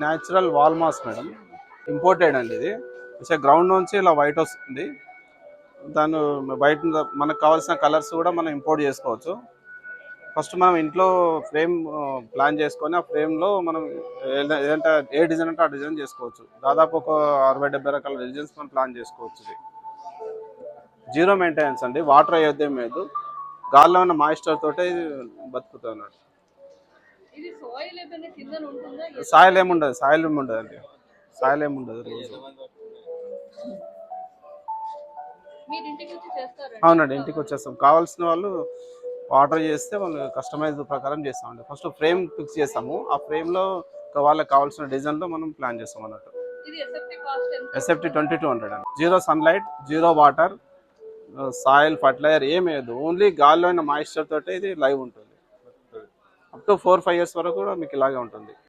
Natural wall mass madam, imported అండి ఇది. Ground నుంచి ఇలా వైట్ వస్తుంది. దాని బయట మనకు కావాల్సిన కలర్స్ కూడా మనం ఇంపోర్ట్ చేసుకోవచ్చు. ఫస్ట్ మనం ఇంట్లో ఫ్రేమ్ ప్లాన్ చేసుకొని ఆ ఫ్రేమ్లో మనం ఏదంటే ఏ డిజైన్ అంటే ఆ డిజైన్ చేసుకోవచ్చు. దాదాపు ఒక 60-70 రకాల డిజైన్స్ మనం ప్లాన్ చేసుకోవచ్చు. ఇది జీరో మెయింటెనెన్స్ అండి, వాటర్ అయ్యేదేం లేదు. గాల్లో ఉన్న మాయిశ్చర్ తోటే బతుకుతున్నాడు. సాయిల్ ఏముండదు, సాయిల్ ఏముండదు అండి, సాయిల్ ఏముండదు. అవునండి, ఇంటికి వచ్చేస్తాం. కావాల్సిన వాళ్ళు ఆర్డర్ చేస్తే వాళ్ళు కస్టమైజ్ ప్రకారం చేస్తామండి. ఫస్ట్ ఫ్రేమ్ ఫిక్స్ చేస్తాము. ఆ ఫ్రేమ్లో వాళ్ళకి కావాల్సిన డిజైన్లో మనం ప్లాన్ చేస్తాం అన్నట్టు. ఎస్ఎఫ్టీ 2200 అండి. Zero sunlight, zero water, soil, fertiliser ఏమి లేదు. ఓన్లీ గాల్లో ఉన్న మాయిశ్చర్ తోటే ఇది లైవ్ ఉంటుంది. అప్ టు 4-5 years వరకు కూడా మీకు ఇలాగే ఉంటుంది.